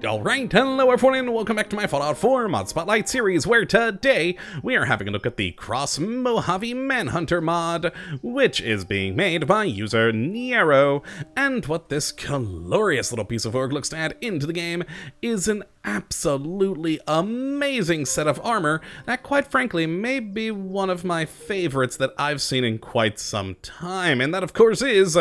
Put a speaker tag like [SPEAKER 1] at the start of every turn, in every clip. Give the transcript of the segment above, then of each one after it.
[SPEAKER 1] Alright, hello everyone and welcome back to my Fallout 4 Mod Spotlight series, where today we are having a look at the CROSS Mojave Manhunter mod, which is being made by user Nero, and what this glorious little piece of work looks to add into the game is an absolutely amazing set of armor that, quite frankly, may be one of my favorites that I've seen in quite some time, and that of course is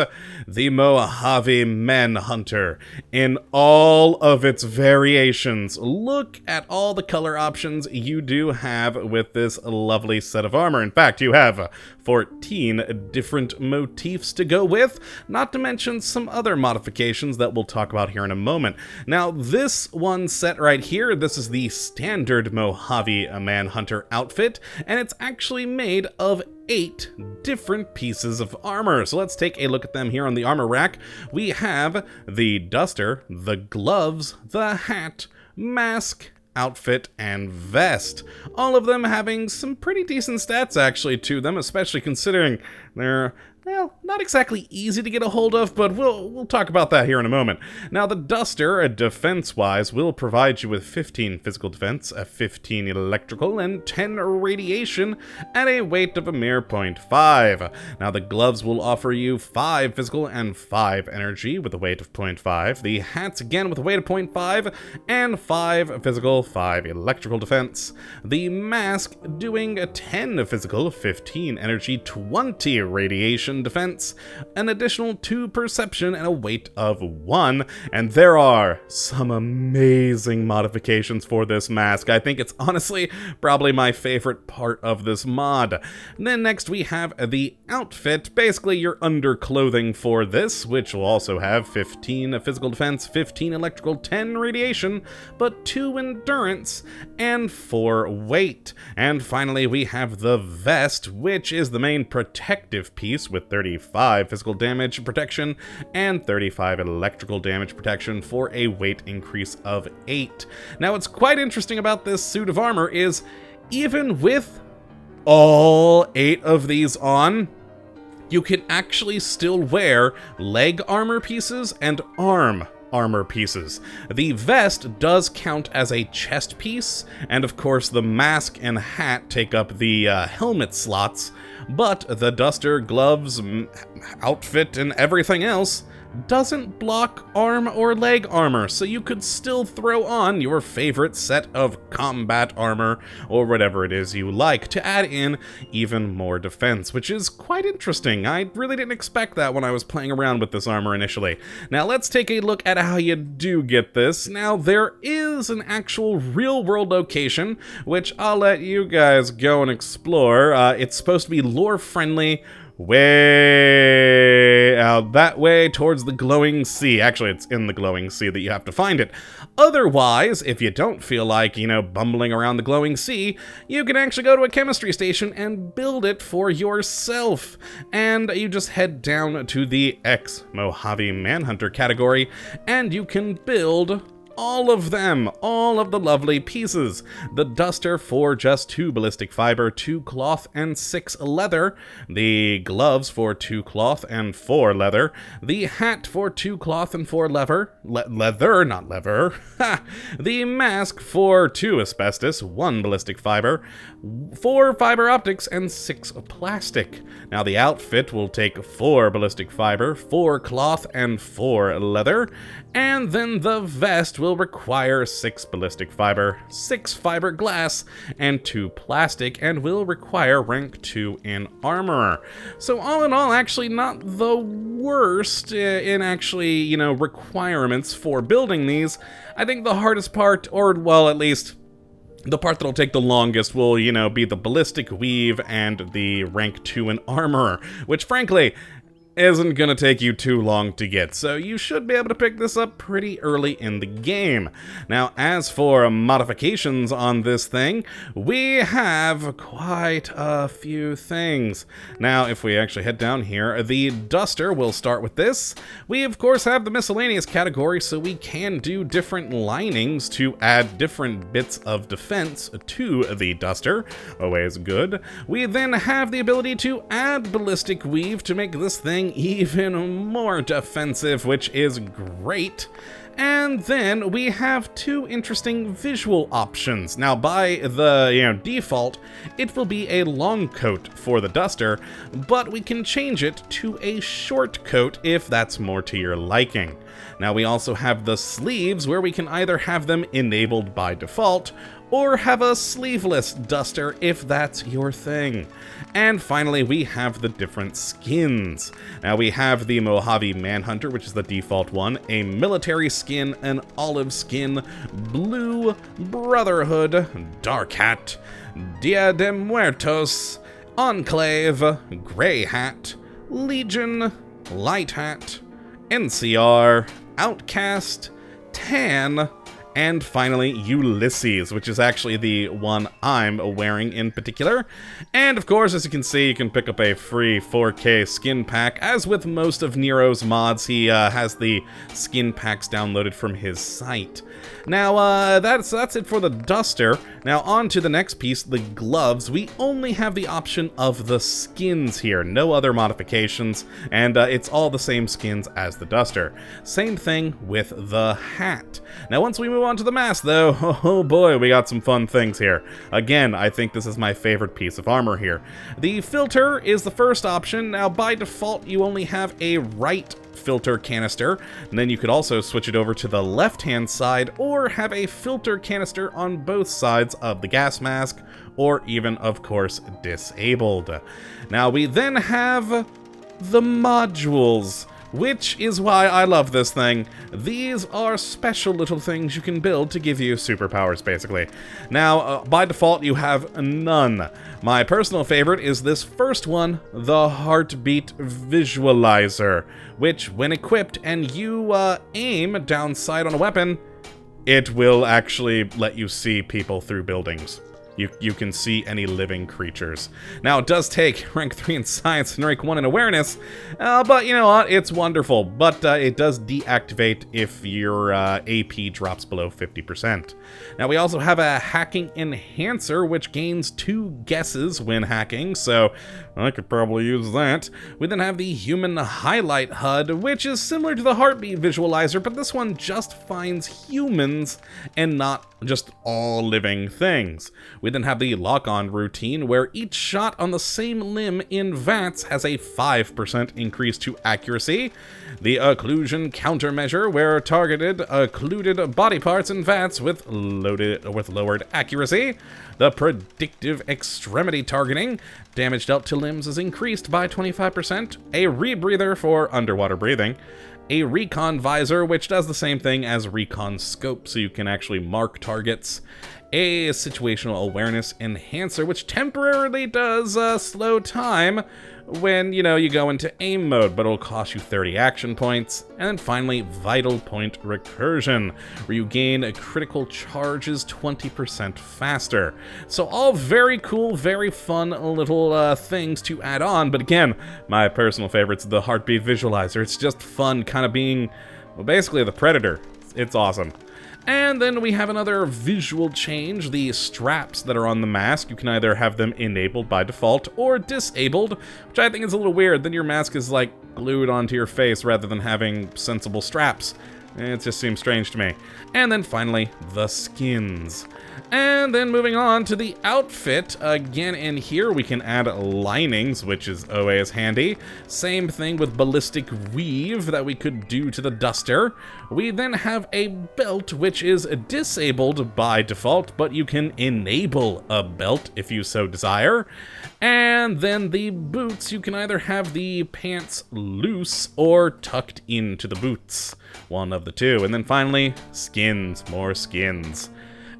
[SPEAKER 1] the Mojave Manhunter in all of its variations. Look at all the color options you do have with this lovely set of armor. In fact, you have 14 different motifs to go with, not to mention some other modifications that we'll talk about here in a moment. Now, this one set right here, this is the standard Mojave Manhunter outfit, and it's actually made of 8 different pieces of armor. So let's take a look at them here on the armor rack. We have the duster, the gloves, the hat, mask, outfit, and vest. All of them having some pretty decent stats actually to them, especially considering they're, well, not exactly easy to get a hold of, but we'll talk about that here in a moment. Now, the duster, defense-wise, will provide you with 15 physical defense, 15 electrical, and 10 radiation at a weight of a mere 0.5. Now, the gloves will offer you 5 physical and 5 energy with a weight of 0.5. The hats, again, with a weight of 0.5, and 5 physical, 5 electrical defense. The mask doing a 10 physical, 15 energy, 20 radiation defense, an additional 2 perception, and a weight of 1. And there are some amazing modifications for this mask. I think it's honestly probably my favorite part of this mod. And then next we have the outfit, basically your underclothing for this, which will also have 15 physical defense, 15 electrical, 10 radiation, but 2 endurance, and 4 weight. And finally we have the vest, which is the main protective piece with 35 physical damage protection and 35 electrical damage protection for a weight increase of 8. Now, what's quite interesting about this suit of armor is, even with all 8 of these on, you can actually still wear leg armor pieces and arm armor pieces. The vest does count as a chest piece, and of course the mask and hat take up the helmet slots, but the duster, gloves, outfit, and everything else doesn't block arm or leg armor, so you could still throw on your favorite set of combat armor or whatever it is you like to add in even more defense, which is quite interesting. I really didn't expect that when I was playing around with this armor initially. Now let's take a look at how you do get this. Now, there is an actual real-world location, which I'll let you guys go and explore. It's supposed to be lore-friendly, way out that way towards the glowing sea. Actually, it's in the glowing sea that you have to find it. Otherwise, if you don't feel like, bumbling around the glowing sea, you can actually go to a chemistry station and build it for yourself. And you just head down to the X Mojave Manhunter category, and you can build all of them, all of the lovely pieces. The duster for just 2 ballistic fiber, 2 cloth, and 6 leather. The gloves for 2 cloth and 4 leather. The hat for 2 cloth and 4 leather, not leather. The mask for 2 asbestos, 1 ballistic fiber, 4 fiber optics, and 6 plastic. Now, the outfit will take 4 ballistic fiber, 4 cloth, and 4 leather. And then the vest will require 6 ballistic fiber, 6 fiberglass, and 2 plastic, and will require rank 2 in armor. So all in all, actually not the worst in actually, requirements for building these. I think the hardest part, or well, at least the part that'll take the longest, will, be the ballistic weave and the rank 2 in armor, which frankly isn't gonna take you too long to get, so you should be able to pick this up pretty early in the game. Now, as for modifications on this thing, we have quite a few things. Now, if we actually head down here, the duster, will start with this. We, of course, have the miscellaneous category, so we can do different linings to add different bits of defense to the duster. Always good. We then have the ability to add ballistic weave to make this thing even more defensive, which is great. And then we have two interesting visual options. Now, by the default, it will be a long coat for the duster, but we can change it to a short coat if that's more to your liking. Now, we also have the sleeves, where we can either have them enabled by default, or have a sleeveless duster if that's your thing. And finally, we have the different skins. Now, we have the Mojave Manhunter, which is the default one, a military skin, an olive skin, blue, Brotherhood, Dark Hat, Dia de Muertos, Enclave, Gray Hat, Legion, Light Hat, NCR, Outcast, Tan, and finally, Ulysses, which is actually the one I'm wearing in particular. And of course, as you can see, you can pick up a free 4K skin pack. As with most of Nero's mods, he has the skin packs downloaded from his site. Now, that's it for the duster. Now, on to the next piece, the gloves. We only have the option of the skins here, no other modifications, and it's all the same skins as the duster. Same thing with the hat. Now, once we move on to the mask, though, oh boy, we got some fun things here. Again, I think this is my favorite piece of armor here. The filter is the first option. Now, by default, you only have a right filter canister, and then you could also switch it over to the left-hand side, or have a filter canister on both sides of the gas mask, or even, of course, disabled. Now, we then have the modules, which is why I love this thing. These are special little things you can build to give you superpowers, basically. Now, by default, you have none. My personal favorite is this first one, the Heartbeat Visualizer, which, when equipped and you aim down sight on a weapon, it will actually let you see people through buildings. You can see any living creatures. Now, it does take rank 3 in science and rank 1 in awareness, but you know what? It's wonderful. But it does deactivate if your AP drops below 50%. Now, we also have a hacking enhancer, which gains 2 guesses when hacking, so I could probably use that. We then have the human highlight HUD, which is similar to the heartbeat visualizer, but this one just finds humans and not just all living things. We then have the lock-on routine, where each shot on the same limb in VATS has a 5% increase to accuracy. The occlusion countermeasure, where targeted occluded body parts in VATS with lowered accuracy. The predictive extremity targeting, damage dealt to limbs is increased by 25%. A rebreather for underwater breathing. A recon visor, which does the same thing as recon scope, so you can actually mark targets. A situational awareness enhancer, which temporarily does slow time when, you go into aim mode, but it'll cost you 30 action points. And then finally, vital point recursion, where you gain critical charges 20% faster. So all very cool, very fun little things to add on, but again, my personal favorite's the heartbeat visualizer. It's just fun kind of being, well, basically the Predator. It's awesome. And then we have another visual change, the straps that are on the mask. You can either have them enabled by default or disabled, which I think is a little weird. Then your mask is like glued onto your face rather than having sensible straps. It just seems strange to me. And then finally, the skins. And then moving on to the outfit, again in here we can add linings, which is always handy. Same thing with ballistic weave that we could do to the duster. We then have a belt, which is disabled by default, but you can enable a belt if you so desire. And then the boots, you can either have the pants loose or tucked into the boots. One of the two. And then finally, skins, more skins.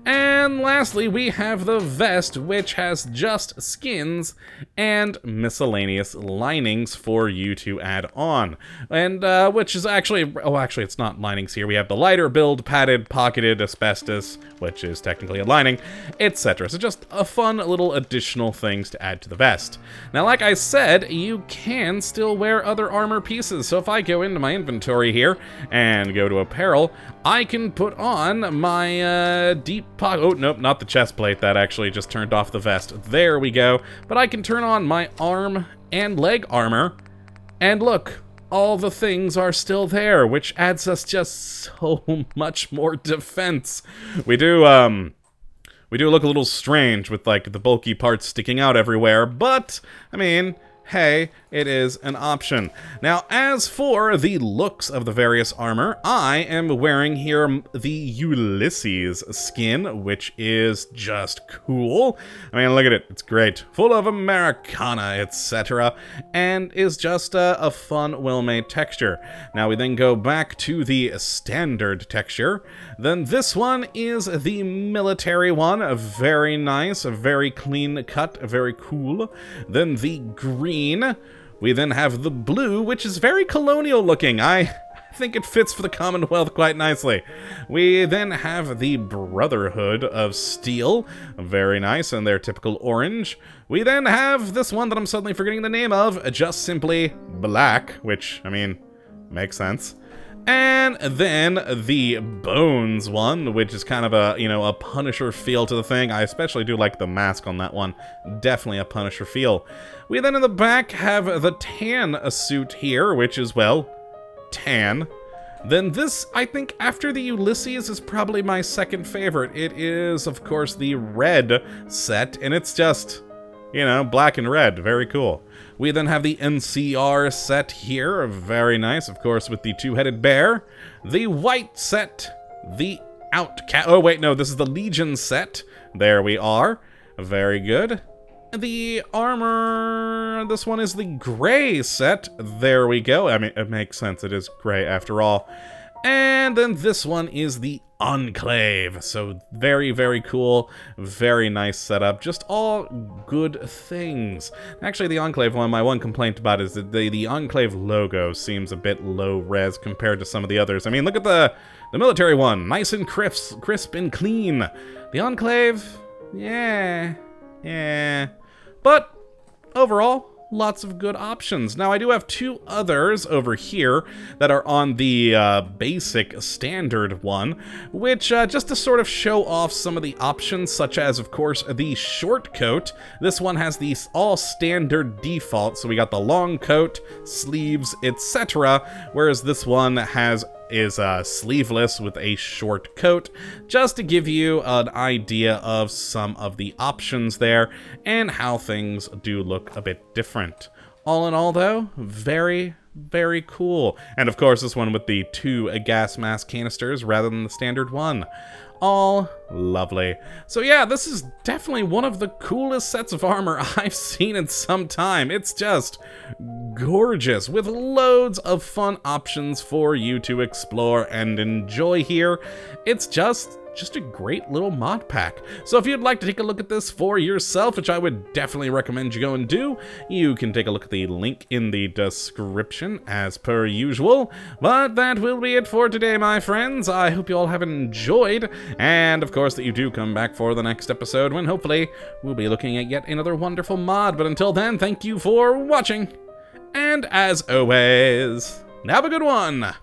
[SPEAKER 1] And lastly, we have the vest, which has just skins and miscellaneous linings for you to add on. And which is actually, it's not linings here. We have the lighter build, padded, pocketed, asbestos, which is technically a lining, etc. So just a fun little additional things to add to the vest. Now, like I said, you can still wear other armor pieces. So if I go into my inventory here and go to apparel, I can put on my deep pocket. Oh, nope, not the chest plate. That actually just turned off the vest. There we go. But I can turn on my arm and leg armor. And look, all the things are still there, which adds us just so much more defense. We do look a little strange with, like, the bulky parts sticking out everywhere, but, I mean, hey, it is an option. Now, as for the looks of the various armor, I am wearing here the Ulysses skin, which is just cool. I mean, look at it. It's great. Full of Americana, etc. And is just a fun, well-made texture. Now, we then go back to the standard texture. Then this one is the military one. Very nice, very clean cut, very cool. Then the green. We then have the blue, which is very colonial looking. I think it fits for the Commonwealth quite nicely. We then have the Brotherhood of Steel. Very nice, and their typical orange. We then have this one that I'm suddenly forgetting the name of, just simply black, which, I mean, makes sense. And then the Bones one, which is kind of a, you know, a Punisher feel to the thing. I especially do like the mask on that one. Definitely a Punisher feel. We then in the back have the tan suit here, which is, well, tan. Then this, I think, after the Ulysses, is probably my second favorite. It is, of course, the red set, and it's just, you know, black and red. Very cool. We then have the NCR set here. Very nice, of course, with the two-headed bear. The white set. The Outcast. Oh, wait, no, this is the Legion set. There we are. Very good. The armor. This one is the gray set. There we go. I mean, it makes sense. It is gray after all. And then this one is the Enclave. So very, very cool. Very nice setup. Just all good things. Actually, the Enclave one, my one complaint about is that the Enclave logo seems a bit low res compared to some of the others. I mean, look at the military one. Nice and crisp and clean. The Enclave, yeah. But overall, lots of good options. Now, I do have two others over here that are on the basic standard one, which just to sort of show off some of the options, such as, of course, the short coat. This one has the all standard default, so we got the long coat, sleeves, etc., whereas this one is sleeveless with a short coat, just to give you an idea of some of the options there and how things do look a bit different. All in all, though, very, very cool. And of course, this one with the two gas mask canisters rather than the standard one. All lovely. So yeah, this is definitely one of the coolest sets of armor I've seen in some time. It's just gorgeous, with loads of fun options for you to explore and enjoy here. It's just a great little mod pack. So if you'd like to take a look at this for yourself, which I would definitely recommend you go and do, you can take a look at the link in the description as per usual. But that will be it for today, my friends. I hope you all have enjoyed, and of course that you do come back for the next episode when hopefully we'll be looking at yet another wonderful mod. But until then, thank you for watching, and as always, have a good one!